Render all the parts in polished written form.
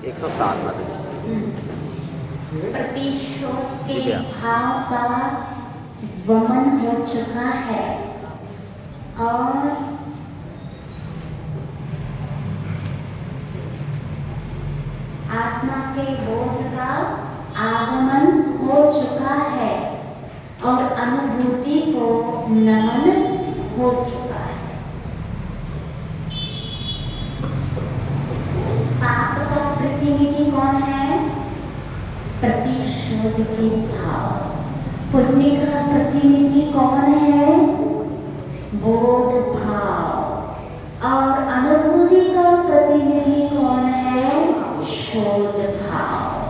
107 माता जी। प्रतिशोध के भाव का वमन हो चुका है और आत्मा के बोध का आगमन हो चुका है और अनुभूति को नमन हो चुका है। पाप का प्रतिनिधि कौन है? प्रतिशोध के भाव। पुण्य का प्रतिनिधि कौन है? बोध भाव। और अनुभूति का प्रतिनिधि कौन है? शोध भाव।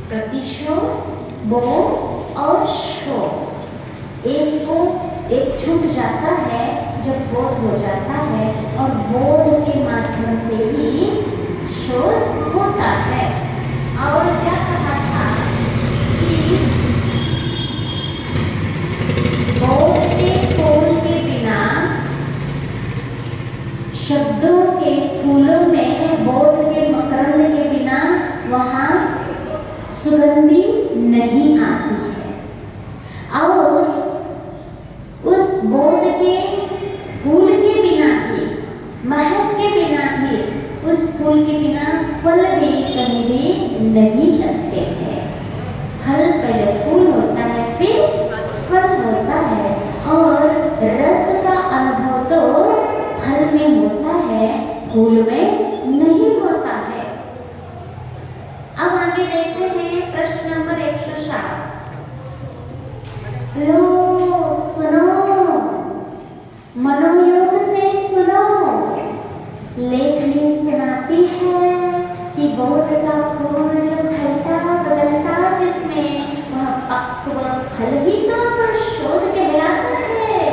प्रतिशोध, बोध और शोध, एक छूट जाता है जब बोध हो जाता है और बोध के माध्यम से ही शोध होता है। और क्या कहा था कि बोध के फूल के बिना, शब्दों के फूलों में बोध के मकरंद के बिना वहाँ सुगंधी नहीं आती है। और उस बोध के फूल के बिना भी, महक के बिना भी, उस फूल के बिना फल भी कहीं भी नहीं लगते हैं। फल पहले फूल होता है, फिर फल होता है। और रस का अनुभव तो फल में होता है, फूल में नहीं होता है। अब आगे देखते हैं प्रश्न नंबर 107। लो सुनो, मनोयोग से सुनो। लेखनी सुनाती है कि बोध का फूल जो ढलता बदलता जिसमें वह पक्व फल ही तो शोध कहलाता है।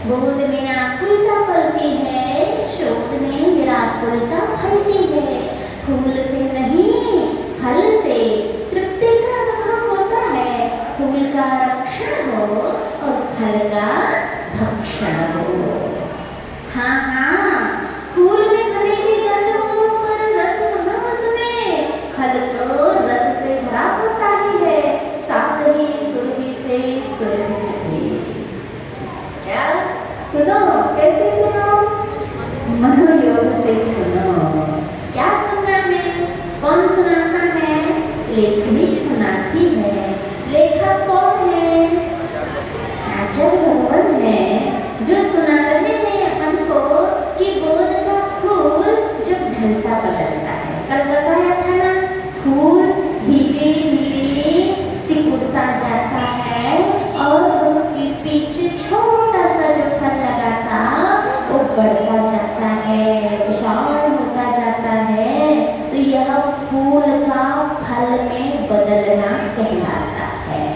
बोध में आकुलता फलती है, शोध में निराकुलता फलती है। फूल से नहीं, फल से तृप्ति का अनुभव होता है। फूल का रक्षण हो और फल का भक्षण हो। हाँ हाँ, फूल में भले ही गंध हो पर रस कहाँ उसमें? फल तो रस से भरा होता ही है। साथ ही सुरभि से सुरभि। क्या सुनो? कैसे सुनो? मनोयोग से सुनो। क्या सुनना है? कौन सुनाता है? लेखनी सुनाती है। लेखक कौन है? आचार्य भगवान है, जो सुना रहे हैं अपन को कि बोध का फूल जब ढलता बदलता है। कल बताया था ना, फूल धीरे धीरे सिकुड़ता जाता है और उसके पीछे छोटा सा जो फल लगा था वो बढ़ता जाता है, विशाल होता जाता है। तो यह फूल का फल में बदलना कहलाता है।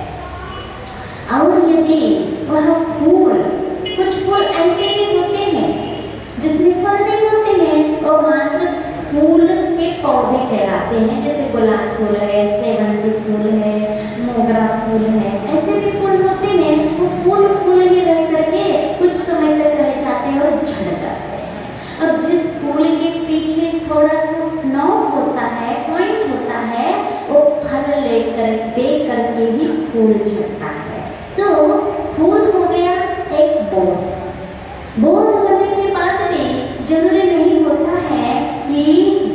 और यदि वह फूल, कुछ फूल ऐसे भी होते हैं जिसमें फल नहीं होते हैं, वो मात्र फूल के पौधे कहलाते हैं। जैसे गुलाब फूल है, सेवंती फूल है, मोगरा फूल है, ऐसे भी फूल होते हैं। वो फूल ही रह करके कुछ समय तक रह जाते हैं और झड़ जाते हैं। अब जिस फूल के पीछे थोड़ा सा नोक होता है, पॉइंट होता है, वो फल लेकर दे करके ही फूल झड़ता है। तो फूल हो गया एक बोध। बोध होने के बाद भी जरूरी नहीं होता है कि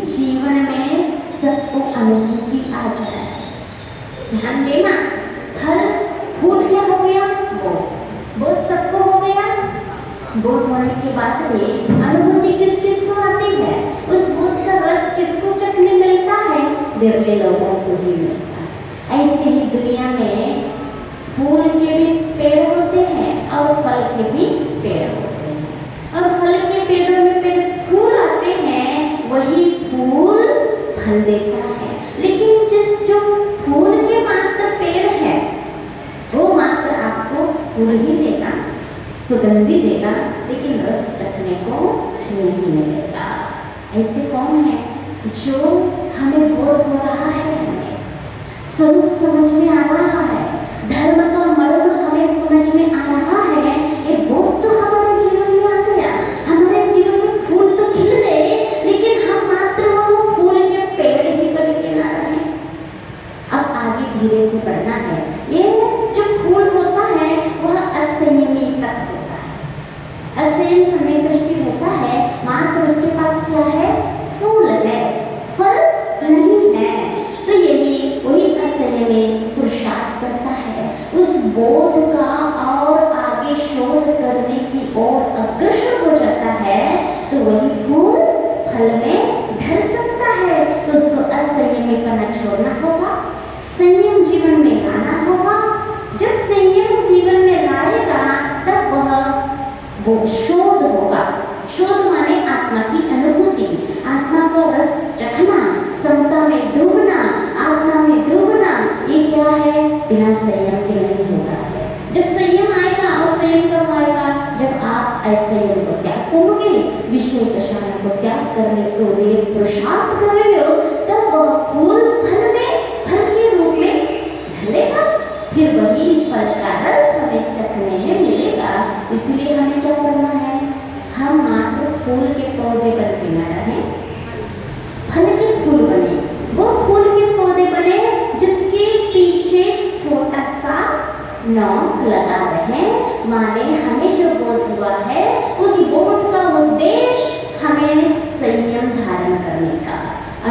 जीवन में सबको अनुभूति आ जाए। ध्यान देना, हर फूल क्या हो गया? बोध। बोध सबको हो गया। बोध होने के बाद भी अनुभूति किस किस को आती है? उस बोध का रस किसको चखने मिलता है? विरले लोगों को ही मिलता है। ऐसे ही दुनिया में फूल के भी पेड़ होते हैं और फल के भी पेड़ होते हैं। और फल के पेड़ों में पहले फूल आते हैं, वही फूल फल देता है। लेकिन जो फूल के मात्र पेड़ है, वो मात्र आपको फूल ही देगा, सुगंधी देगा, लेकिन रस चखने को नहीं मिलेगा। ऐसे कौन है? जो हमें बोध हो रहा है, हमें स्वरूप समझ में आ रहा है, धर्म का मर्म हमें समझ में आ रहा है। ये बोध तो हमारे जीवन में आ गया, हमारे जीवन में फूल तो खिल गए, लेकिन हम मात्र वो फूल के पेड़ बोध का और आगे शोध करने की ओर अग्रसर हो जाता है तो वही फूल फल में ढल सकता है। तो उसको असंयमीपना छोड़ना होगा, संयम जीवन में लाना होगा। जब संयम जीवन में लाएगा तब वो शोध होगा। शोध माने आत्मा की अनुभूति, आत्मा का रस चखना, समता में डूबना, आत्मा में डूबना। ये क्या है? बिना संयम के नहीं हो रहा है। जब संयम आएगा और संयम कब आएगा? जब आप असंयम को त्याग करोगे, विषय दशा को त्याग करने को लिए पुरुषार्थ करोगे, तब वह फूल फल के रूप में ढलेगा। फिर वही फल का रस हमें चखने में मिलेगा। इसलिए हमें क्या करना है? हम मात्र फूल के पौधे बनते न रहें, फल के फूल बने। वो फूल के पौधे बने जिसके पीछे छोटा सा नोक लगा रहे, माने हमें जो बोध हुआ है उस बोध का उद्देश्य हमें संयम धारण करने का,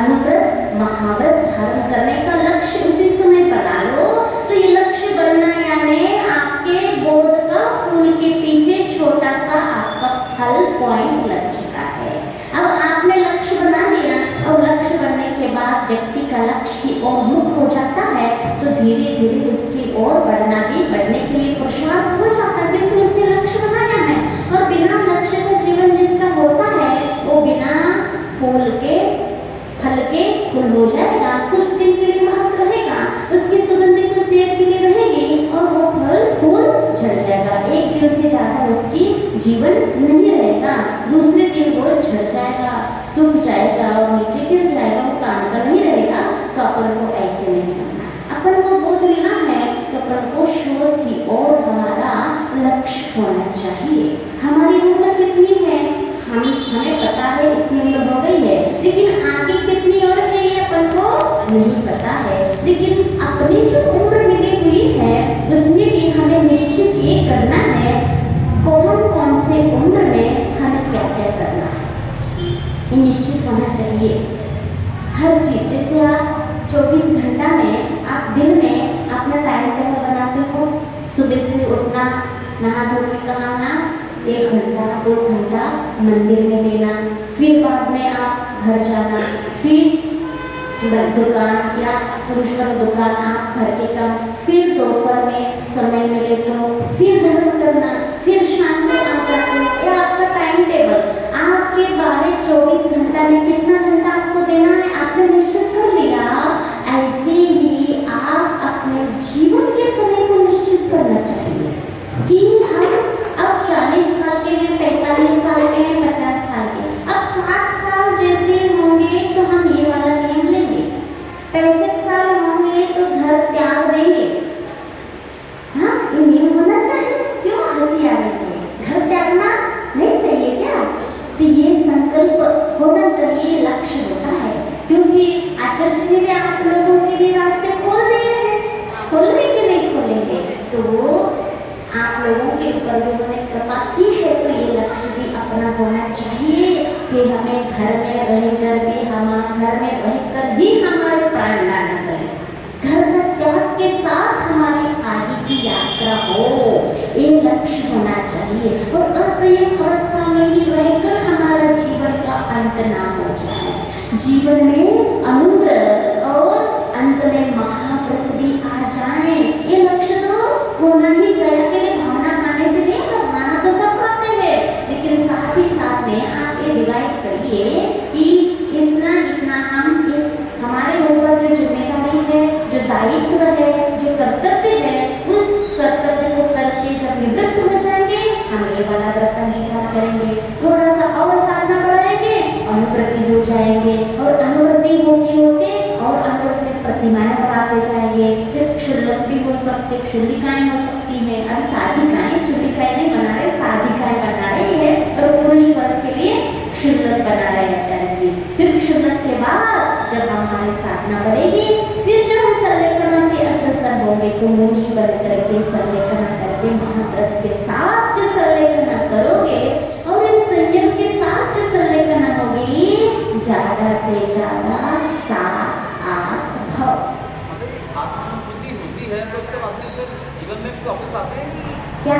अनुव्रत महाव्रत धारण करने का लक्ष्य उसी समय बना लो। तो ये लक्ष्य बनना यानी आपके बोध का फूल के पीछे छोटा सा आपका फल पॉइंट लग चुका है। अब आपने लक्ष्य बना लिया और लक्ष्य बनने के बाद व्यक्ति का लक्ष्य की ओर मुख हो जाता है तो धीरे धीरे उसकी ओर बढ़ना भी, बढ़ने के लिए पुरुषार्थ हो जाता है क्योंकि उसने लक्ष्य बनाया है। और बिना लक्ष्य का जीवन जिसका होता है वो बिना फूल के फल के फूल हो जाएगा। कुछ दिन के लिए महत्व रहेगा, उसकी सुगंधी कुछ देर के लिए रहेगी और वो फल फूल झड़ जाएगा। एक दिन से ज्यादा उसकी जीवन नहीं रहेगा, दूसरे दिन वो झड़ जाएगा, सूख जाएगा और नीचे गिर जाएगा, वो काम का नहीं रहेगा। तो अपन को ऐसे नहीं करना, अपन को बोध लेना है तो अपन को शोध की ओर हमारा लक्ष्य होना चाहिए। हमारी उम्र कितनी है? हमें पता है इतनी उम्र हो गई है, लेकिन आगे कितनी और है ये अपन को नहीं पता है। लेकिन अपनी जो उम्र मिली हुई है उसमें भी हमें निश्चित ये करना है कौन कौन से उम्र में हमें क्या क्या करना है, ये निश्चित होना चाहिए। हर चीज जैसे आप 24 घंटा में आप दिन में अपना टाइम टेबल बनाते हो, सुबह से उठना, नहा धो के कमाना, 1 घंटा 2 घंटा मंदिर में देना, फिर बाद में आप घर जाना, फिर दुकान या पुरुष वर्ग दुकान, आप घर के काम, फिर दोपहर में समय मिले तो फिर धर्म करना, फिर शाम को आ जाते हो। ये आपका टाइम टेबल। आपके 12-24 घंटा में कितना घंटा आपको देना है आपने निश्चित कर लिया। ऐसे ही आप अपने जीवन के समय को निश्चित करना चाहिए कि हम अब 40 साल के हैं, 45 साल के हैं, 50 साल के, अब 60 साल जैसे होंगे तो हम ये वाला नियम लेंगे, 65 साल होंगे तो घर त्याग देंगे। हाँ, ये नियम होना चाहिए। क्यों हंसी आ रही है? घर त्यागना नहीं चाहिए क्या? तो ये संकल्प होना चाहिए, लक्ष्य होता है। क्योंकि आचार्य ने आप लोगों के लिए रास्ते खोल दिए हैं, खोलने के नहीं खोलेंगे तो आप लोगों के ऊपर लोगों ने कृपा की है। तो ये लक्ष्य भी अपना होना चाहिए कि हमें घर में रहकर भी हमारे प्राण दान करें, घर का त्याग के साथ हमारी आगे की यात्रा हो, ये लक्ष्य होना चाहिए। और असंयम अवस्था में ही रहकर हमारा जीवन का अंत ना हो जाए, जीवन में अनुग्रह और अंत में महाव्रत भी आ जाए। ये लक्ष्य तो होना ही चाहिए। अकेले भावना मानने से नहीं, तो भावना तो सब पाते हैं, लेकिन साथ ही साथ में आप ये डिवाइड करिए कि इतना इतना हम इस हमारे ऊपर जो जिम्मेदारी है, जो दायित्व है, जो कर्तव्य है, उस कर्तव्य को करके जब निवृत्त हो जाएंगे हम ये वाला व्रत अंगीकार करेंगे, थोड़ा सा और साधना बढ़ाएंगे, अनुवृत्ति हो जाएंगे और अनुवृत्ति होते होते और अनुवृत्ति प्रतिमाएं बढ़ाते जाएंगे। फिर क्षुल्लक भी हो सकते, क्षुल्लिकाएं हो सकती है। अब साधिकाएं, क्षुल्लिकाएं नहीं बना रहे, साधिकाएं बना रही है और पुरुष वर्ग के लिए क्षुल्लक बना रहे हैं आचार्य जी। फिर क्षुल्लक के बाद जब हमारी साधना बढ़ेगी, फिर जब हम संलेखन के अग्रसर होंगे तो मुनि बन करके संलेखन करके महाव्रत के साथ जो संलेखन करोगे और इस संयम के साथ जो संलेखन होगी, ज्यादा से ज्यादा 7-8 भाव आत्मा बुद्धि होती है तो उसके बाद में फिर जीवन में वापस आते हैं? क्या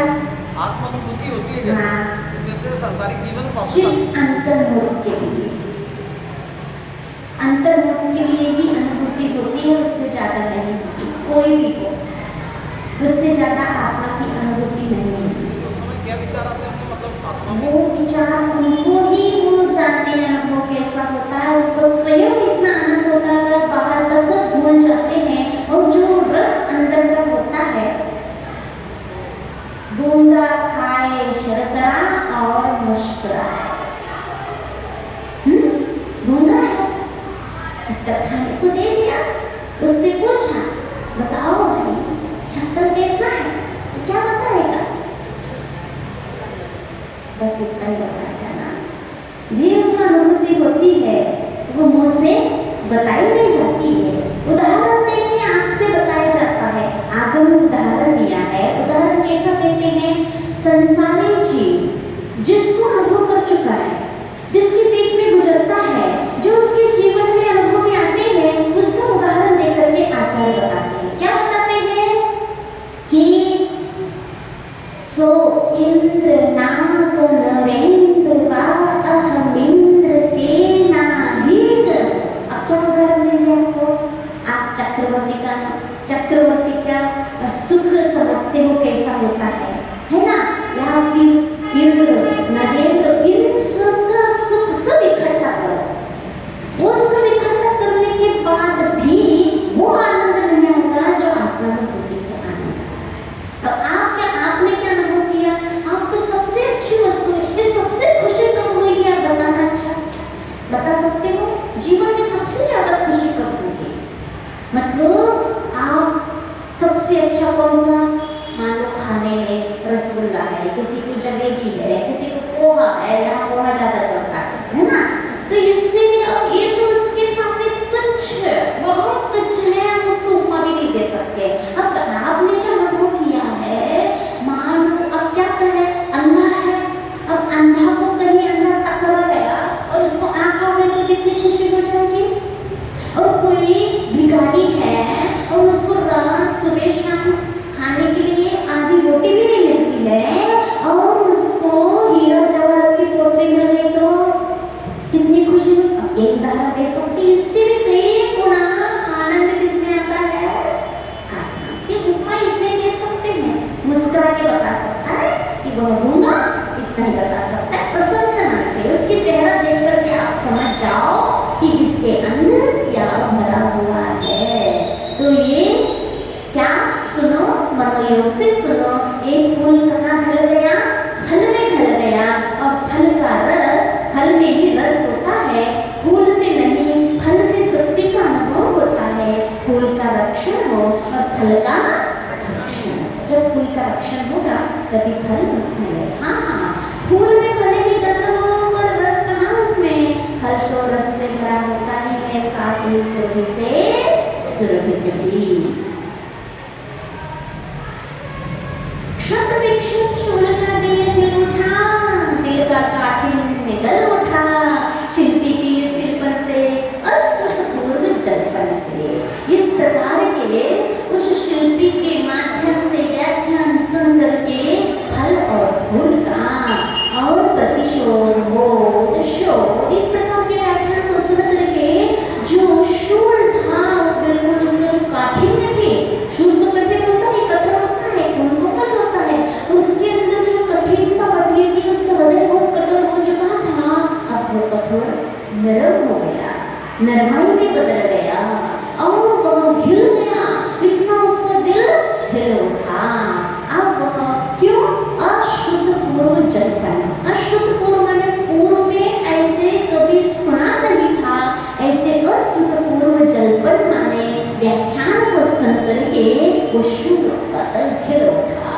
आत्मानुभूति होती है जैसे, हाँ, जैसे संसारिक जीवन में वापस सिर्फ अंतर्मुख के लिए, अंतर्मुख के लिए ही अनुभूति होती है, उससे ज्यादा नहीं। कोई भी हो, उससे ज्यादा आत्मा की अनुभूति नहीं है। तो उस समय क्या विचार आते हैं उनको, मतलब आत्मा में? वो विचार उनको ही वो जानते हैं अनुभव कैसा होता है, उनको स्वयं इतना आनंद होता है, बाहर का सब भूल जाते हैं, और जो रस अंदर का होता है, गूंगा खाए शरदरा और मुस्कुराए। गूंगा है, शक्कर खाने को दे दिया, उससे पूछा बताओ भाई शक्कर कैसा है, तो क्या बताएगा? बस इतना ही बताया ना। ये जो अनुभूति होती है वो मुँह से बताई नहीं जाती है, उदाहरण देके आपसे बताया जाता है। आगे में उदाहरण दिया है, उदाहरण कैसा देते हैं? संसारी जीव जिसको अनुभव कर चुका है, जिसके बीच में गुजरता है, जो उसके जीवन में अनुभव में आते हैं, उसका उदाहरण देकर के आचार्य बताते हैं। क्या बताते हैं कि सो इंद्र नाग नरेंद्र वा अहमिंद्र तेना हीग। अब क्या उदाहरण देंगे आपको? आप चक्रवर्ती का सुख समझते हो कैसा होता है ना? या फिर इंद्र नरेंद्र, इन सबका सुख सब इकट्ठा करो, वो सब इकट्ठा करने के बाद भी वो आनंद नहीं आएगा जो आत्मानुभूति का आनंद। अब आपने क्या अनुभव किया? आपको सबसे अच्छी वस्तु, ये सबसे खुशी कब हुई है आप बताना बता सकते हो? जीवन में सबसे ज्यादा खुशी कब होगी? मतलब आप सबसे अच्छा कौन सा? मान लो खाने में रसगुल्ला है, किसी को जलेबी है, किसी को पोहा है, यहाँ पोहा ज्यादा चलता है ना? तो इससे अब ये तो उसके सामने तुच्छ है, बहुत तुच्छ है, हम उसको उपमा भी नहीं दे सकते। अब आपने जो अनुभव किया है, मान लो अब क्या कहे, अंधा है, अब अंधा को कहीं अंधा टकरा गया और उसको आँख आ गई तो कितनी खुशी हो जाएगी? और कोई भिखारी है और उसको रात सुबह शाम खाने के लिए आधी रोटी भी नहीं मिलती है, और उसको हीरा जवाहर की पोटली मिल गई तो कितनी खुशी हुई? अब एक उदाहरण दे सकती, इससे कई गुना आनंद किसमें आता है? आत्मा के उपमा इतने दे सकते हैं, मुस्कुरा के बता सकता है कि वह गूंगा, इतना ही बता सकता है प्रसन्नता से, उसके चेहरा देख करके आप समझ जाओ कि इसके अंदर क्या भरा हुआ है। तो ये क्या सुनो, मनोयोग से सुनो, एक फूल कहाँ ढल गया? फल में ढल गया, और फल का रस, फल में ही रस होता है, फूल से नहीं, फल से तृप्ति का अनुभव होता है। फूल का रक्षण हो और फल का रक्षण, जब फूल का रक्षण होगा तभी फल उसमें है। हाँ, फूल में भले ही गंध हो पर रस कहाँ उसमें? फल तो रस से भरा होता ही है, साथ ही सुरभि से सुरभित भी। क्षत विक्षत शूल का देह हिल उठा, देह का काठिन्य निगल उठा, शिल्पी के शिल्पन से अश्रुपूर्व जल्पन से। इस प्रकार के उस शिल्पी के माध्यम से व्याख्यान सुन करके फल और फूल का और प्रतिशोध बोध शोध, इस प्रकार के व्याख्यान को सुन करके जो शूल था बिल्कुल उसमें जो काठिन्य थे, शूल तो कठिन होता है, कठोर होता है, उन्मुक्त होता है, तो उसके अंदर जो कठिनता बढ़ी थी, उसका हृदय बहुत कठोर हो चुका था, अब वो कठोर नरम हो गया, नरमाई में बदल गया, और वह हिल गया, इतना उसका दिल हिल उठा। अब वह क्यों? अशुद्ध पूर्व जलपन, अशुद्ध पूर्व मैंने पूर्व में ऐसे कभी सुना नहीं था, ऐसे अशुद्ध पूर्व जलपन माने व्याख्यान को सुन करके वो शुद्ध का दल हिल उठा।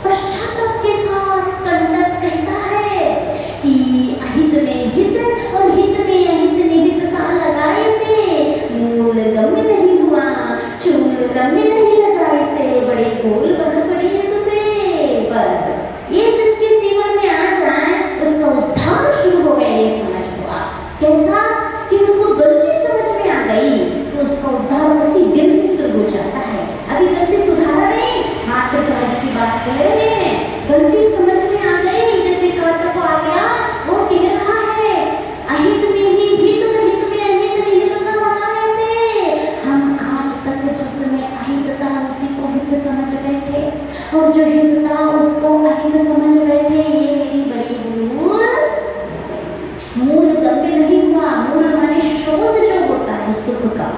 पश्चाताप के साथ कंटक कहता है कि अहित में हित और हित में अहित निहित सा लगाए से, मूल गम्य नहीं हुआ, चूल रम्य नहीं लगाए से, बड़े गोल बन पड़े इससे। बस ये जिसके जीवन में आ जाए उसका उद्धार शुरू हो गया, ये समझ लो आप। कैसा कि उसको गलती समझ में आ गई तो उसका उद्धार उसी दिन से शुरू हो जाता है। अभी गलती सुधारा नहीं, मात्र जो हित था उसको अहित समझ बैठे, ये मेरी बड़ी भूल। मूल गम्य नहीं हुआ। मूल माने शोध जो होता है सुख का,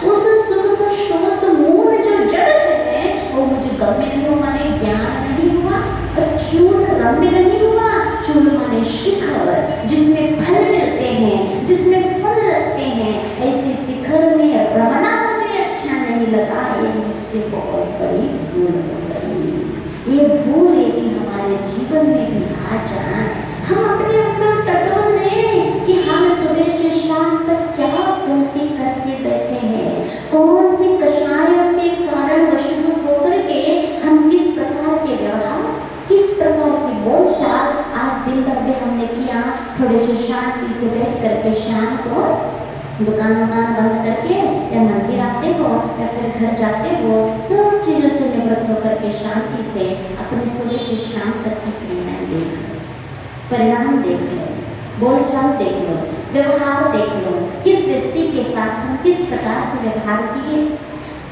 उस सुख का शोध मूल जो जड़ है वो मुझे गम्य नहीं हुआ, माने ज्ञान नहीं हुआ। और चूर्ण रम्य नहीं हुआ। चूर्ण माने शिखर, जिसमें फल मिलते हैं, जिसमें फल लगते हैं। ऐसे शिखर में रमना मुझे अच्छा नहीं लगा। ये मुझसे बहुत बड़ी भूल हो गई। ये भूल यदि हमारे जीवन में भी आ जाए, हम अपने अंदर टटोल लें कि हम सुबह से शाम तक क्या गलती करके बैठे हैं, कौन सी कषायों के कारण वशीभूत होकर के हम किस प्रकार के व्यवहार, किस प्रकार की बोलचाल आज दिन भर में हमने किया। थोड़े से शांति से बैठ करके शाम को दुकान बंद करके या मंदिर आते हो या फिर घर जाते हो, सब चीजों से निवृत्त होकर के शांति से अपने सुबह से शाम तक की क्रियाएं देख लो, परिणाम देख लो, बोलचाल देख लो, व्यवहार देख लो। किस व्यक्ति के साथ हम किस प्रकार से व्यवहार किए,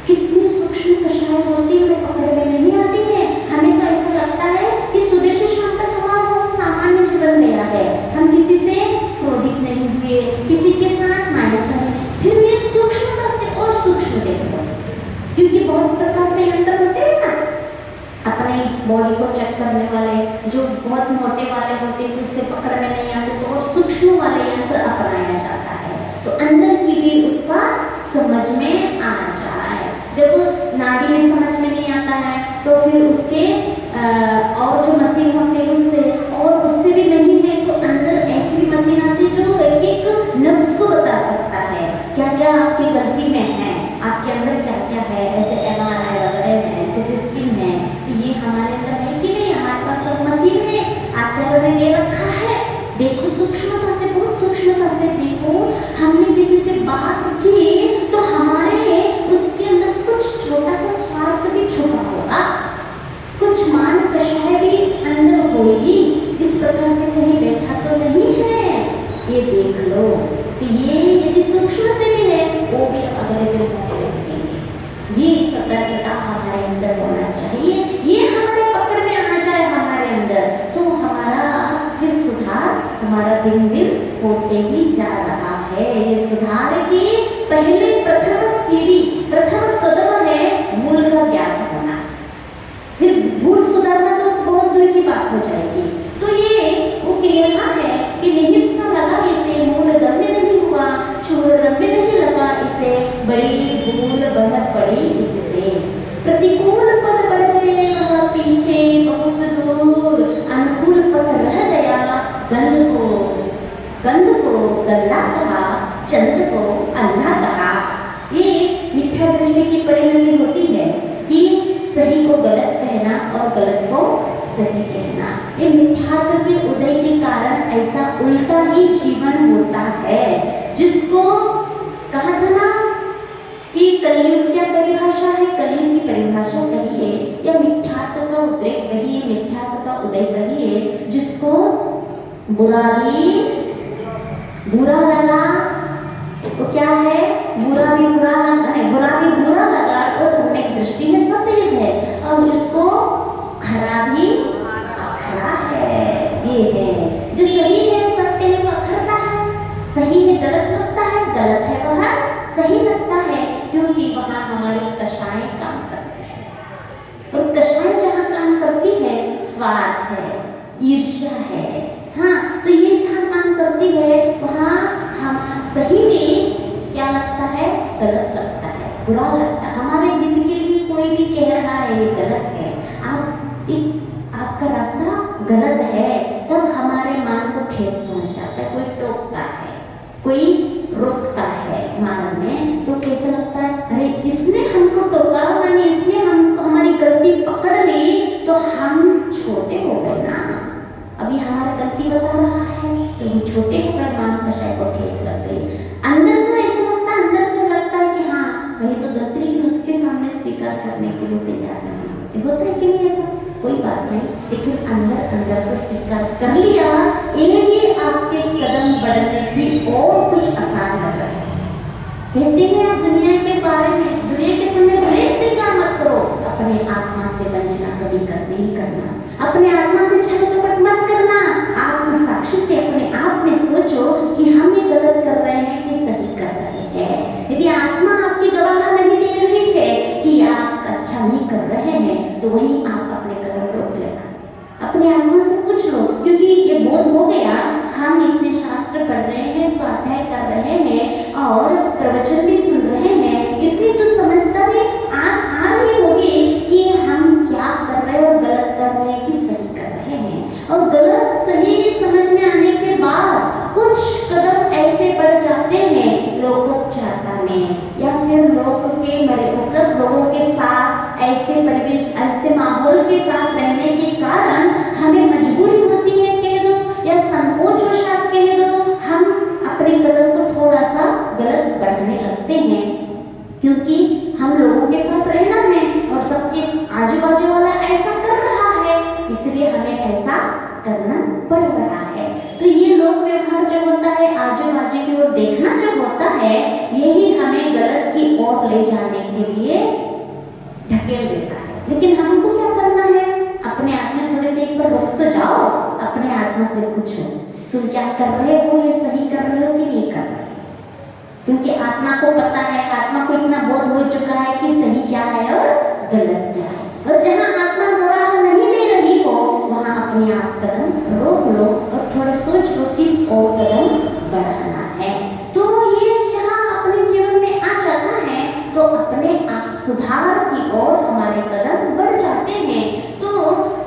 कितनी सूक्ष्म कषाय होती है, पकड़ में नहीं आती है। हमें तो ऐसा लगता है कि सुबह से शाम तक हमारा बहुत सामान्य जीवन गया है, हम किसी से क्रोधित नहीं हुए, किसी के साथ मायना नहीं। फिर भी सूक्ष्मता से और सूक्ष्म देख लो, क्योंकि बहुत प्रकार से यंत्र होते हैं ना, अपने बॉडी को चेक करने वाले, जो बहुत मोटे वाले होते हैं उससे पकड़ में नहीं आते, तो और सूक्ष्म वाले यंत्र अपनाया जाता है, तो अंदर की भी उसका समझ में आ जाए। जब नाड़ी में समझ में नहीं आता है तो फिर उसके और जो मशीन होते हैं उससे, और उससे भी नहीं है तो अंदर ऐसी भी मशीन आती है जो एक एक नब्ज को बता सकता है क्या क्या आपकी गलती में है, आपके अंदर क्या क्या है। ऐसे MRI वगैरह है, ऐसे स्किन है, ये हमारे अंदर है कि नहीं, हमारे पास सब मशीन है, आचार्य ने दे रखा है। देखो सूक्ष्मता से, बहुत सूक्ष्मता से देखो। हमने किसी से बात की तो हमारे उसके अंदर कुछ छोटा सा स्वार्थ भी छुपा होगा, कुछ मान कषाय भी अंदर होगी। इस प्रकार से कहीं बैठा तो नहीं है, ये देख लो। तो ये यदि सूक्ष्म से भी है वो भी अगले दिन होते रहेंगे। ये सतर्कता हमारे अंदर होना चाहिए, ये हमारे पकड़ में आ जाए हमारे अंदर, तो हमारा फिर सुधार हमारा दिन दिन होते ही जा रहा है। ये सुधार की पहले प्रथम सीढ़ी, प्रथम कदम है मूल का ज्ञान होना। फिर भूल सुधारना तो बहुत दूर की बात हो जाएगी। तो ये वो कहना है कि निहित सा लगा इसे, मूल गम्य नहीं हुआ, चूर्ण रम्य नहीं लगा इसे, बड़ी भूल बन पड़ी इससे। प्रतिकूल पद बढ़ गए वह पीछे बहुत दूर, अनुकूल पद रह गया। गंध को गल्ला कहा, चंद को अंधा कहा। ये मिथ्या दृष्टि की परिणति होती है कि सही को गलत कहना और गलत को सही कहना। ये मिथ्यात्व के उदय के कारण ऐसा उल्टा ही जीवन होता है, जिसको कहा था ना कि कलयुग क्या परिभाषा है, कलयुग की परिभाषा कहिए या मिथ्यात्व का उद्रेक कहिए, मिथ्यात्व का उदय कहिए, जिसको बुरा लगा तो क्या है, बुरा भी बुरा लगा तो सम्यक दृष्टि है, सत्य है, और जिसको खराब ही खरा है। ये है जो सही है, सत्य है, वह खरता है, सही है गलत लगता है, गलत है वह सही लगता है, क्योंकि वहाँ हमारी कषाय काम करती है। और कषाय जहाँ काम करती है स्वार्थ है, ईर्ष्या है, हाँ, तो ये जहाँ काम करती है वहाँ हम सही में क्या लगता है, गलत लगता है, बुरा लगता है। हमारे हित के लिए कोई भी कह रहा है ये गलत है, आपका रास्ता गलत है, तब हमारे मन को ठेस पहुंच जाता है। कोई टोकता है, कोई रोकता है मन में, तो कैसा लगता है, अरे इसने हमको टोका, माने इसने हमको हमारी गलती पकड़ ली तो हम छोटे हो गए ना, अभी हमारी गलती बता रहा है तो हम छोटे हो गए, मान कषाय को ठेस लग गई। अंदर तो ऐसा लगता है, अंदर से लगता है कि हाँ कहीं तो गलती, लेकिन उसके सामने स्वीकार करने के लिए तैयार नहीं होते। होता है कि नहीं ऐसा, कोई बात नहीं, लेकिन अंदर को स्वीकार कर लिया, ये आपके कदम बढ़ने की और कुछ आसान लग रहा है। कहते हैं आप दुनिया के बारे में, दुनिया के सामने भले स्वीकार मत करो, अपने आत्मा से वंचना कभी नहीं करना, अपने आत्मा से छल कपट मत करना। आत्म साक्षी से अपने आप में सोचो कि हम ये गलत कर रहे हैं कि सही कर रहे हैं। यदि आत्मा आपकी गवाह नहीं दे रही है कि आप अच्छा नहीं कर रहे हैं, तो वहीं आप अपने कदम रोक लेना, अपने आत्मा से पूछ लो। क्योंकि ये बोध हो गया, हम इतने शास्त्र पढ़ रहे हैं, स्वाध्याय कर रहे हैं और प्रवचन भी सुन रहे हैं, इतनी तो समझदारी आ रही होगी कि हम क्या कर रहे हैं और गलत कर रहे हैं कि सही कर रहे हैं। और गलत सही समझ में आने के बाद कुछ कदम ऐसे बढ़ जाते हैं लोकोपचारता में, या फिर लोग के मतलब लोगों के साथ ऐसे परिवेश ऐसे माहौल के साथ रहने के कारण हमें मजबूरी होती है कह दो, या संकोच वशात कह दो, हम अपने कदम को थोड़ा सा गलत बढ़ाने लगते हैं। क्योंकि हम लोगों के साथ रहना है और सबके आजू बाजू वाला ऐसा कर रहा है, इसलिए हमें ऐसा करना पड़ रहा है। तो ये लोक व्यवहार जो होता है, आजू बाजू की ओर देखना जो होता है, यही हमें गलत की ओर ले जाने के लिए ढकेल देता है। लेकिन हमको क्या करना है? अपने आप में थोड़े से एक बार रुक तो जाओ, अपने आत्मा से पूछो तुम क्या कर रहे हो, ये सही कर रहे हो कि नहीं कर रहे। क्योंकि आत्मा को पता है, आत्मा को इतना बोध हो चुका है कि सही क्या है और गलत क्या है। और जहाँ आत्मा गवाह नहीं दे रही हो, वहाँ अपने आप कदम रोक लो और थोड़ा सोच लो किस और कदम बढ़ाना है। तो ये जहाँ अपने जीवन में आ जाता है, तो अपने आप सुधार की ओर हमारे कदम बढ़ जाते हैं। तो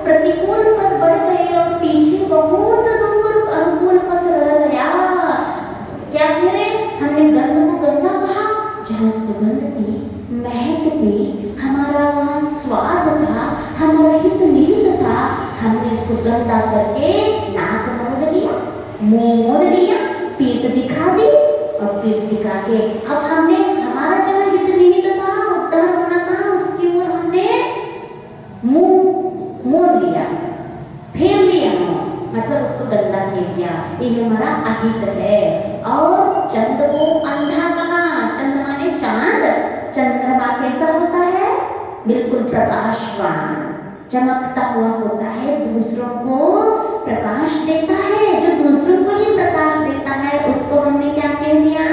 प्रतिकूल पथ बढ़ गए और पीछे बहुत दूर अनुकूल पथ रह गया। क्या कह रहे? हमने गंध को गंदा कहा, जहाँ सुगंध थी, महक थी, हमारा वहाँ स्वाद था, हमारा हित निहित था, हमने इसको गंदा करके नाक मोड़ लिया, मुंह मोड़ लिया, पीठ दिखा दी, और पीठ दिखा के अब हमने हमारा जहाँ हित निहित था, उद्धार होना था, उसकी ओर हमने मुंह मोड़ लिया, फेर लिया, मतलब उसको गंदा कर दिया। ये हमारा अहित है। और चंद को अंधा कहा, चंद माने चांद। चंद्रमा कैसा होता है? बिल्कुल प्रकाशवान, चमकता हुआ होता है, दूसरों को प्रकाश देता है। जो दूसरों को ही प्रकाश देता है, उसको हमने क्या कह दिया?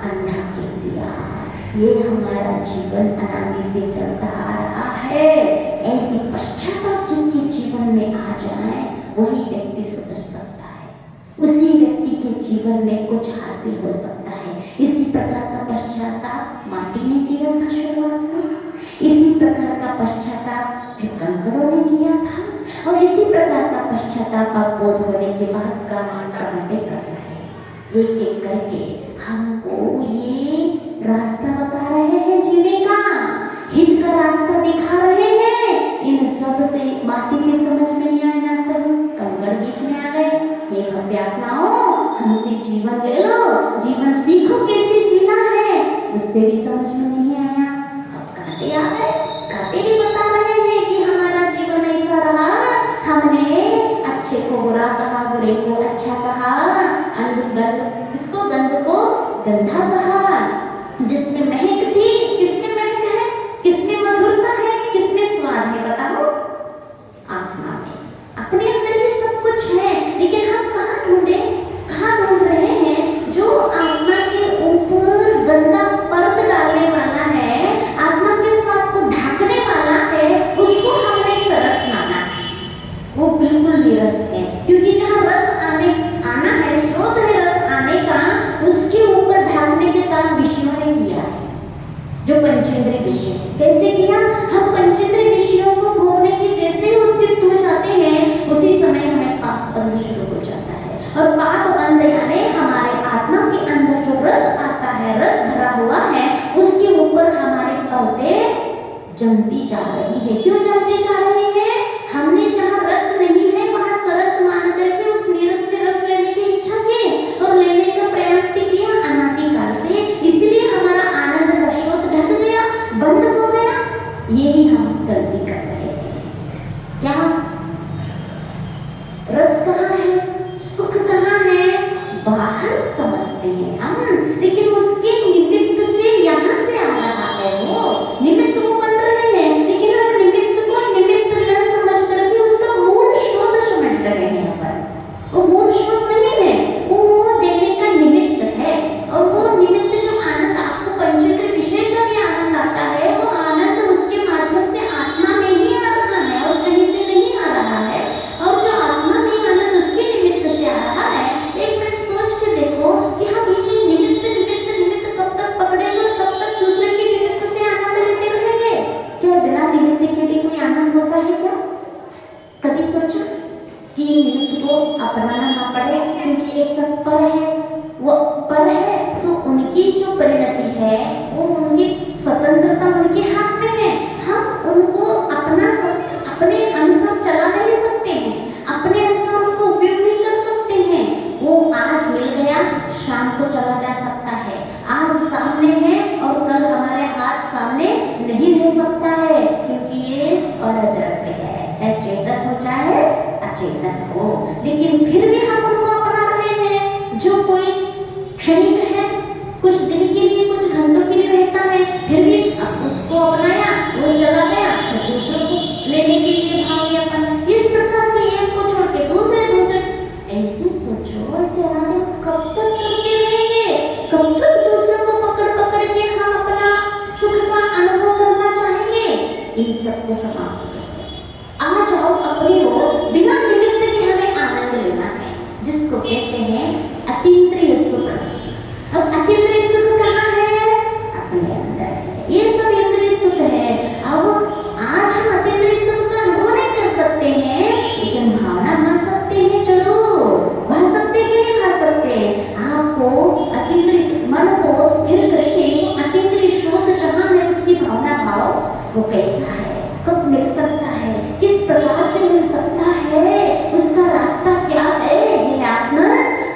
अंधा कह दिया। ये हमारा जीवन अनादि से चलता आ रहा है। ऐसी पश्चाताप जिसके जीवन में आ जाए, वही व्यक्ति सुधर सकता है, उसी व्यक्ति के जीवन में कुछ हासिल हो सकता है। इसी प्रकार का पश्चाताप माटी ने किया था शुरुआत में, इसी प्रकार का पश्चाताप फिर कंकड़ों ने किया था, और इसी प्रकार का पश्चाताप आप बोध होने के बाद कांटे कर रहे हैं। एक एक करके हमको ये रास्ता बता रहे हैं जीने का, हित का रास्ता दिखा रहे हैं। इन सब से माटी से समझ में नहीं आया, सब कंकड़ बीच में आ गए। हे भक्त्यात्माओं, हमसे जीवन ले लो, जीवन सीखो कैसे जीना है, उससे भी समझ में नहीं आया। अब कांटे आ गए, कांटे भी बता रहे हैं कि हमारा जीवन ऐसा रहा, हमने अच्छे को बुरा कहा, बुरे को अच्छा कहा, इसको गंध को गंधा कहा। जिसमें महक थी, किसमें महक है, किसमें मधुरता है, किसमें स्वाद है, बताओ? आत्मा में। अपने अंदर ये सब कुछ है, लेकिन हम कहाँ ढूंढ रहे हैं? जो आत्मा के ऊपर गंदा पर्द डालने वाला है, आत्मा के स्वाद को ढकने वाला है, उसको हमने सरस माना। वो बिल्कुल निरस है, क्योंकि जहाँ रस आना है, स्रोत है रस आने का, उसके ऊपर ढालने के काम विषयों ने किया है। जो पंचेंद्रिय विषय कैसे किया? हम पंचेंद्रिय विषयों को भोगने के जैसे ही उद्युक्त हो जाते हैं, उसी समय हमें पाप बंध शुरू हो जाता है। और पाप बंध यानी हमारे आत्मा के अंदर जो रस आता है, रस भरा हुआ है, उसके ऊपर हमारे पर्दे जमती जा रही है। क्यों जमती जा रही है? हमने जहाँ रस नहीं है, वहाँ सरस मान करके उस नीरस से रस लेने की इच्छा की और लेने का प्रयास भी किया अनादिकाल से, इसलिए हमारा आनंद का स्रोत ढक गया, बंद हो गया। यही हम गलती कर रहे हैं। क्या रस कहाँ है, सुख कहाँ है, बाहर समझते हैं हम, लेकिन उसके निमित्त से यहाँ से आ रहा है। वो निमित्त वो बन रहे हैं, लेकिन परिणति है वो उनकी स्वतंत्रता उनके हाथ में है। हम उनको अपने अनुसार चला नहीं सकते हैं, अपने अनुसार उनको उपयोग नहीं कर सकते हैं। वो आज मिल गया, शाम को चला जा सकता है, आज सामने है और कल हमारे हाथ सामने नहीं रह सकता है, क्योंकि ये परद्रव्य है, चाहे चेतन हो चाहे अचेतन हो। लेकिन फिर भी हम उनको अपना रहे हैं। जो कोई क्षणिक है, कुछ दिन के लिए, कुछ घंटों के लिए रहता है, फिर भी अब उसको अपनाया, वो चला गया तो दूसरों को लेने के लिए भाग गया अपन। इस प्रकार के एक को छोड़ के दूसरे ऐसे सोचो, ऐसे हमारे कब तक करते रहेंगे? कब तक दूसरों को पकड़ पकड़ के हम अपना सुख का अनुभव करना चाहेंगे? इन सबको समाप्त करके आ जाओ अपनी ओर, बिना निमित्त के हमें आनंद लेना है, जिसको कहते हैं अतीन्द्रिय सुख। अब अतीन्द्रिय सुख कहाँ है? अपने अंदर है। ये सब इंद्रिय सुख है। अब आज हम अतीन्द्रिय सुख का अनुभव नहीं कर सकते हैं, लेकिन भावना भा सकते हैं, जरूर भा सकते कि नहीं भा सकते। आपको अतीन्द्रिय मन को स्थिर करके अतीन्द्रिय शोध जहाँ है उसकी भावना भाव वो कैसा है, कब मिल सकता है, किस प्रकार से मिल सकता है, उसका रास्ता क्या है? ये आत्मा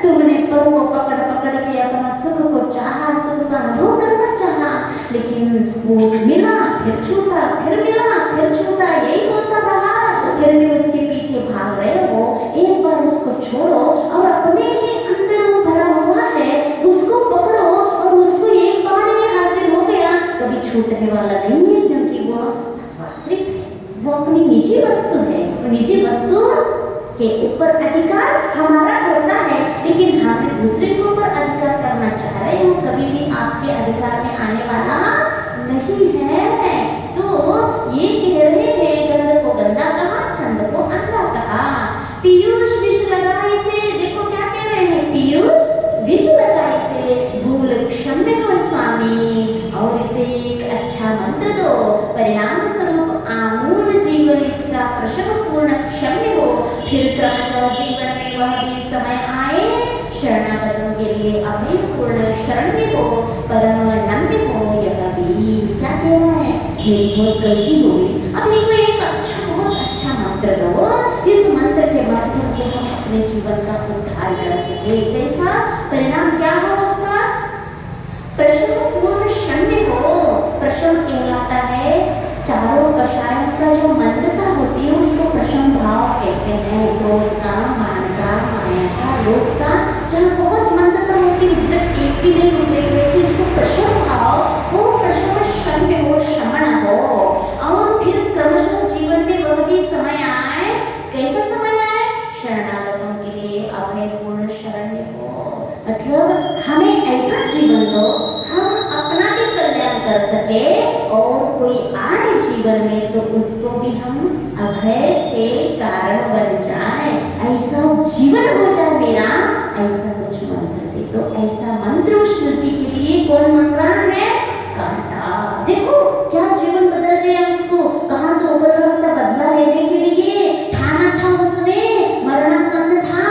तुमने पर को पकड़ पकड़ के अपना सुख को चाहा, सुख का अनुभव करना चाहा, लेकिन वो मिला फिर छूटा, फिर मिला फिर छूटा, यही होता रहा। तो फिर भी उसके पीछे भाग रहे हो। एक बार उसको छोड़ो और अपने ही अंदर वो भरा हुआ है उसको पकड़ो, और उसको एक बार ही हासिल हो गया, कभी छूटने वाला नहीं है, क्योंकि वो आश्वासित है, वो अपनी निजी वस्तु है। निजी वस्तु के ऊपर अधिकार हमारा होता है, लेकिन हम दूसरे के ऊपर अधिकार करना चाह रहे हैं, कभी भी आपके अधिकार में आने वाला नहीं है। तो ये कह रहे हैं गंध को गंदा कहा, छंद को अंधा कहा। पीयूष विष लगाए से, देखो क्या कह रहे हैं, पीयूष विष लगाए से भूल क्षम्य हो स्वामी, और इसे एक अच्छा मंत्र दो, परिणाम स्वरूप आमूल जीवन इसका प्रसव पूर्ण क्षम्य हो। फिर क्रमशः जीवन में वह भी समय आए, शरणागतों के लिए अभय पूर्ण शरण्य हो, परम नम्य हो। यह भी क्या कह रहा है, मेरी बहुत गलती हो गई, अब इसको एक बहुत अच्छा मंत्र दो, इस मंत्र के माध्यम से हम अपने जीवन का उद्धार कर सके। कैसा परिणाम क्या हो उसका? प्रसव पूर्ण शम्य हो। प्रसव कहलाता है चारों कषायों का जो मंदता होती है उसको प्रशम भाव कहते हैं। क्रोध का, मान का, माया का, लोभ का, जहाँ बहुत मंदता होती है, जब एक भी नहीं रुके हुए थे, उसको प्रशम भाव, वो प्रशम शम्य हो, शमन हो। और फिर क्रमशः जीवन में वह भी समय आए, कैसा समय आए? शरणागतों के लिए अभय पूर्ण शरण्य हो। मतलब हमें ऐसा जीवन दो हम अपना भी कल्याण कर सके, और कोई आए जीवन में तो उसको भी हम अभय के कारण बन जाए, ऐसा जीवन हो जाए मेरा। ऐसा कुछ मंत्र दे तो ऐसा मंत्र उस शिल्पी के लिए कौन मांग रहा है? कांटा। देखो क्या जीवन बदल गया उसको, कहाँ तो उबर रहा था बदला लेने के लिए, ठाना था उसने, मरणासन्न था।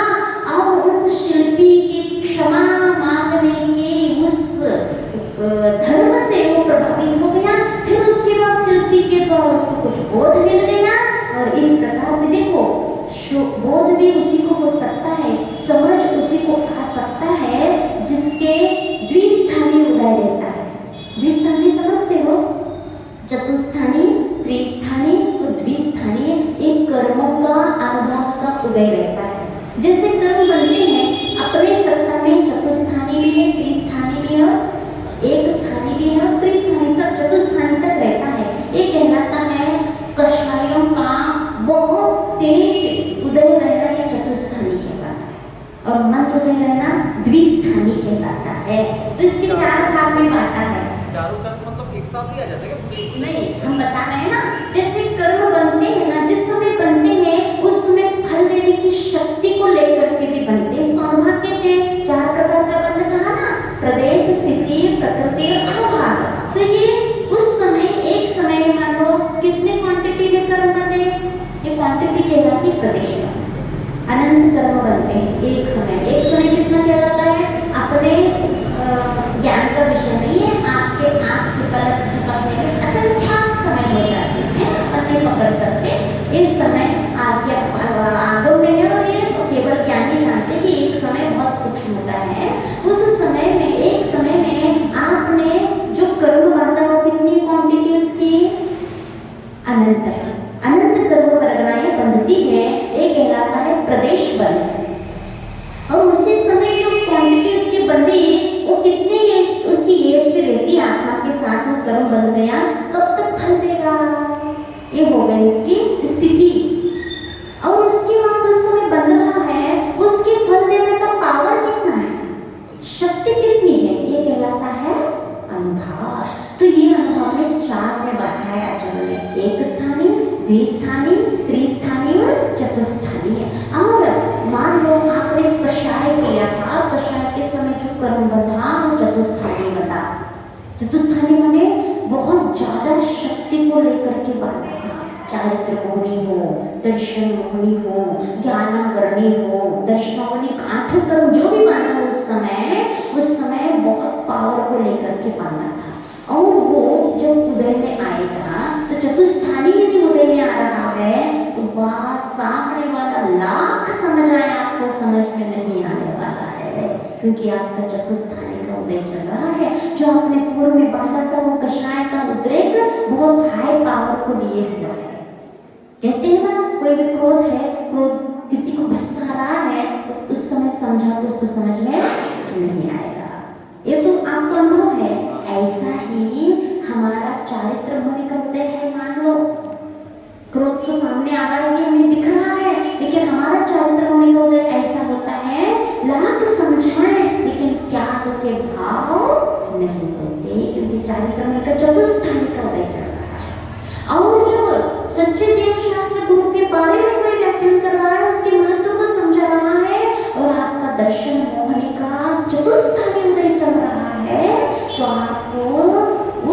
अब उस शिल्पी की क्षमा मांगने के उस धर्म से वो प्रभावित हो गया। फिर उसके बाद शिल्पी के द्वारा उसको कुछ बोध मिल गया, और इस प्रकार से देखो बोध भी उसी को हो सकता है, समझ उसी को आ सकता है जिसके द्विस्थानी उदय रहता है। द्विस्थानी समझते हो? चतुस्थानी, त्रिस्थानी और द्विस्थानी, एक कर्मों का अनुभव का उदय रहता है। जैसे कर्म बनते हैं अपने सत्ता में, चतुस्थानी भी है, त्रिस्थानी भी है, एक स्थानी भी है, त्रिस्थानी, सब चतुस्थानी तक रहता है। ये कहलाता है कषायों का बहुत तेज उदय रहना, ये चतुस्थानी कहलाता है, और मंत्र उदय रहना द्विस्थानी कहलाता है। तो इसके चार भाग में बांटा है। चारों का मतलब एक साथ ही आ जाता है क्या? नहीं, हम बता रहे हैं ना, जैसे कर्म बनते हैं ना, जिस समय बनते हैं उस समय फल देने की शक्ति को लेकर के भी बनते हैं, इसको अनुभाग कहते हैं। चार प्रकार का बंध कहा ना, प्रदेश, स्थिति, प्रकृति और अनुभाग। तो ये उस समय एक समय में मान लो कितने क्वांटिटी में कर्म बने, ये क्वांटिटी कहलाती है प्रदेश में। अनंत कर्म बनते हैं एक समय कितना कहलाता है? अपने ज्ञान का विषय में साथ में कर्म बन गया, कब तक फल देगा? ये हो गई उसकी स्थिति। और उसके बाद उस समय बन रहा है, उसके फल देने का पावर कितना है, शक्ति कितनी है, ये कहलाता है अनुभव। तो ये अनुभव में 4 में बांटा है आचार्य ने, एक स्थानीय, द्विस्थानीय, त्रिस्थानीय और चतुस्थानीय। और मान लो आपने कषाय किया था, कषाय के समय जो कर्म बंधा वो चतुस्थानीय बना। चतुस्थानीय माने बहुत ज्यादा शक्ति को लेकर के बांधा था, चारित्र मोहनी हो, दर्शन मोहनी हो, ज्ञान करनी हो, दर्शनावनी, 8 कर्म जो भी बांधा उस समय बहुत पावर को लेकर के बांधा था। और वो जब उदय में आएगा तो चतुस्थानी यदि उदय में आ रहा है तो वह सामने वाला लाख समझ आए आपको समझ में नहीं आने वाला है, क्योंकि आपका चतुस्थानी का उदय चल रहा है। जो आपने पूर्व में बांधा था वो कषाय का उद्रेक बहुत हाई पावर को लिए हुआ है। कहते हैं ना, कोई भी क्रोध है, क्रोध किसी को गुस्सा आ रहा है तो उस समय समझा तो उसको समझ में नहीं आएगा। ये तो आपको अनुभव है। ऐसा ही हमारा चारित्र होने का उदय है। मान लो क्रोध तो सामने आ रहा है कि हमें दिख रहा है, लेकिन हमारा चारित्र होने का उदय ऐसा होता है, लाख समझाएं लेकिन त्याग के भाव नहीं होते, क्योंकि चारित्र होने का चतुस्थानी का उदय चल रहा है। और जब सच्चे देव शास्त्र गुरु के बारे में कोई व्याख्यान कर रहा है, उसके महत्व को समझा रहा है और आपका दर्शन मोहनी का चतुस्थानी उदय चल रहा है, तो आपको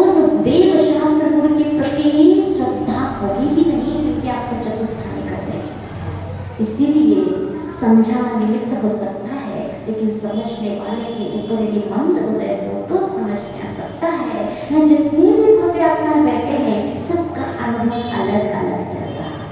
उस देव शास्त्र गुरु के प्रति श्रद्धा होगी ही नहीं, क्योंकि आपका चतुस्थानी का उदय चल रहा है। इसीलिए समझाना निमित्त हो सकता है, लेकिन समझने वाले के ऊपर यदि मंद उदय हो तो समझ में आ सकता है। यहाँ जितने भी भव्य आत्मा बैठे हैं, सबका अनुभव अलग अलग चल रहा है।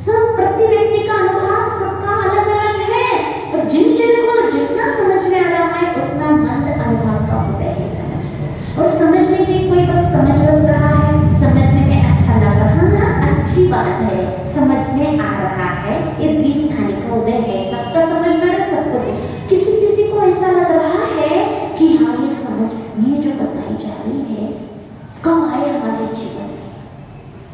सब प्रति व्यक्ति का अनुभव सबका अलग अलग है, और जिन को जितना समझ में आ रहा है उतना मंद अनुभव का उदय है समझ में। और समझने में कोई बस समझ बस रहा है, समझने में अच्छा लग रहा है, अच्छी बात है, समझ में आ रहा है, ये द्विस्थानी का उदय है, सबका समझ में आ सबको। किसी किसी को ऐसा लग रहा है कि हाँ ये समझ ये जो बताई जा रही है कब आए हमारे जीवन में,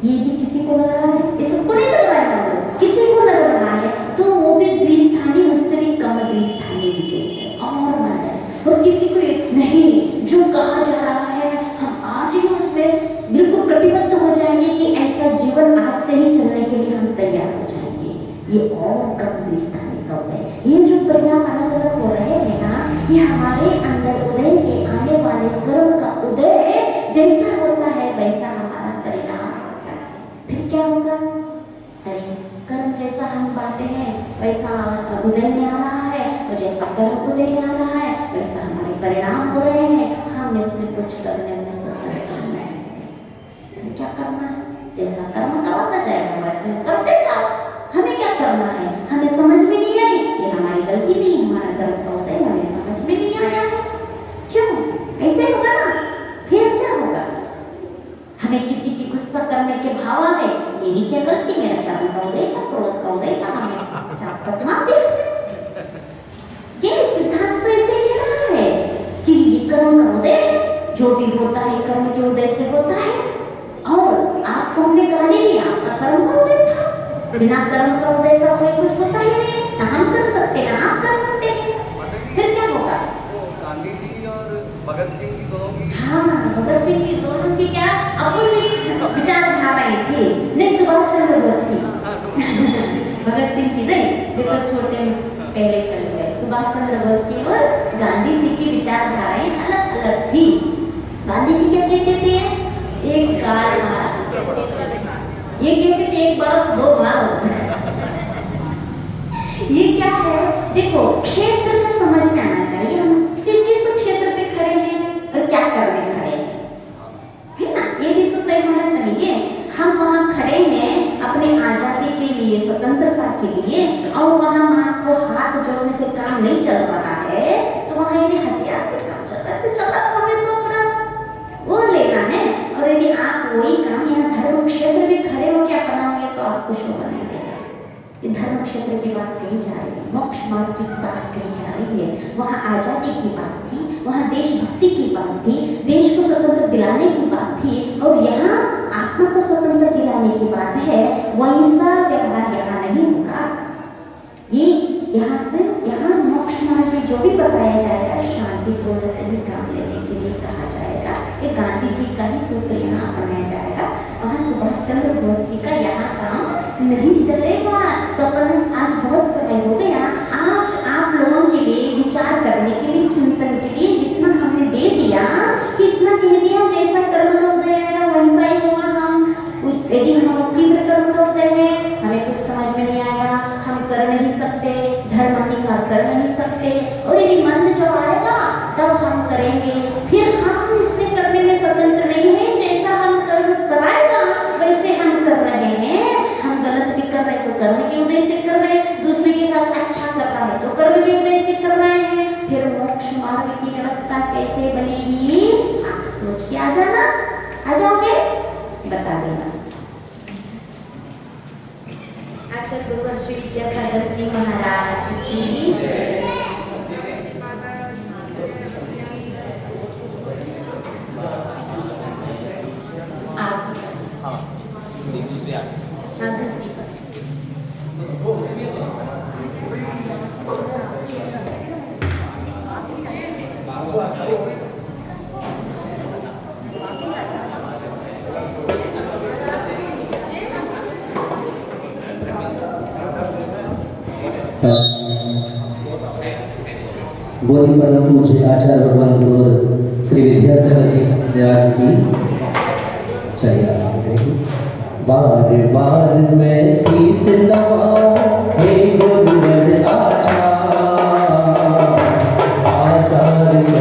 ये भी किसी को लग रहा है, ये सबको नहीं लग रहा है, किसी को लग रहा है, तो वो भी द्विस्थानी, उससे भी कम द्विस्थानी भी और मन है। और किसी को नहीं, जो कहा जा रहा है हम आज ही उसमें बिल्कुल प्रतिबद्ध हो जाएंगे कि ऐसा जीवन आज से ही चलने के लिए हम तैयार हो जाएंगे, ये और कम द्विस्थानी का उदय। ये जो परिणाम अलग अलग हो रहे हैं ना, ये हमारे अंदर उदय के आने वाले कर्म का उदय जैसा होता है वैसा हमारा परिणाम होता है। फिर क्या होगा? अरे कर्म जैसा हम बांटते हैं वैसा उदय में आ रहा है, और जैसा कर्म उदय में आ रहा है वैसा हमारे परिणाम हो रहे हैं। हम इसमें कुछ करने में स्वतंत्र नहीं है। क्या करना है? जैसा कर्म करवाता जाएगा वैसे करते जाओ, हमें क्या करना है? हमें समझ में नहीं आई, ये हमारी गलती नहीं, हमारा कर्म का होता है, हमें समझ में नहीं आया है। क्यों ऐसे होगा ना? फिर क्या होगा? हमें किसी की गुस्सा करने के भाव आ गए, मेरी क्या गलती, मेरा कर्म का उदय था, क्रोध का उदय था, हमें चापट मार दिया। ये सिद्धांत तो ऐसे ही रहा है कि ये कर्म का उदय जो भी होता है कर्म के उदय से होता है, और आपको हमने गाली दी, आपका कर्म का उदय था, बिना कर्म का उदय का कोई कुछ होता ही नहीं, ना हम कर सकते ना आप कर सकते हैं। फिर क्या होगा? गांधी जी और भगत सिंह की दोनों की, हाँ भगत सिंह की दोनों की क्या अपोजिट विचारधाराएं थी, नहीं सुभाष चंद्र बोस की भगत सिंह की नहीं, बिल्कुल छोटे पहले चल गए। सुभाष चंद्र बोस की और गांधी जी की विचारधाराएं अलग अलग थी। गांधी जी क्या कहते थे? एक काल मारा, ये कहते थे एक बार दो मारो। ये क्या है? देखो क्षेत्र में समझ में आना चाहिए हम किस क्षेत्र पे खड़े हैं और क्या करने खड़े हैं, है ना? ये भी तो तय होना चाहिए। हम वहाँ खड़े हैं अपने आजादी के लिए, स्वतंत्रता के लिए, और वहाँ आपको हाथ जोड़ने से काम नहीं चल रहा है, तो वहाँ यदि हथियार से काम चल रहा है तो चला, हमें तो अपना वो लेना है। और यदि आप वही काम यहाँ धर्म क्षेत्र में खड़े होकर अपनाओगे तो आपको शोभा नहीं देगा। ये धर्म क्षेत्र की बात कही जा रही है, मोक्ष मार्ग की बात कही जा रही है। वहाँ आजादी की बात थी, वहाँ देशभक्ति की बात थी, देश को स्वतंत्र दिलाने की बात थी और यहाँ आत्मा को स्वतंत्र दिलाने की बात है। वैसा व्यवहार यहाँ नहीं होगा। ये यहाँ से यहाँ मोक्ष मार्ग में जो भी बताया जाएगा शांतिपूर्ण से ही काम लेने के लिए कहा जाएगा। ये गांधी जी का ही सूत्र यहाँ अपनाया जाएगा। वहाँ सुभाष चंद्र बोस जी का यहाँ काम नहीं चलेगा। तो अपन आज बहुत समय हो गया। आज आप लोगों के लिए विचार करने के लिए, चिंतन के लिए जितना हमने दे दिया कि इतना कह दिया, जैसा कर्म लोग देगा वैसा ही होगा। हम यदि हमारा तीव्र कर्म लोग देंगे, हमें कुछ समझ में नहीं आया, हम कर नहीं सकते, धर्म अंगीकार कर नहीं सकते, और यदि मंद जो आएगा तब हम करेंगे। फिर हम इसमें करने में स्वतंत्र नहीं है। जैसा हम कर्म कराएगा वैसे हम कर रहे हैं। हम गलत भी कर रहे हैं तो कर्म के उदय से कर रहे हैं, दूसरे के साथ अच्छा कर रहा है तो कर्म के उदय से कर रहे हैं। फिर मोक्ष मार्ग की व्यवस्था कैसे बनेगी? आप सोच के आ जाना, आ जाओगे, बता देना। आचार्य गुरुवर श्री विद्यासागर जी महाराज की जय। आप दूसरी हाँ, दूसरी पर। बोधि परम पूज्य आचार्य भगवान गुरु श्री विद्यासागर जी महाराज की चलिए। बार बार मैं शीश नवा हे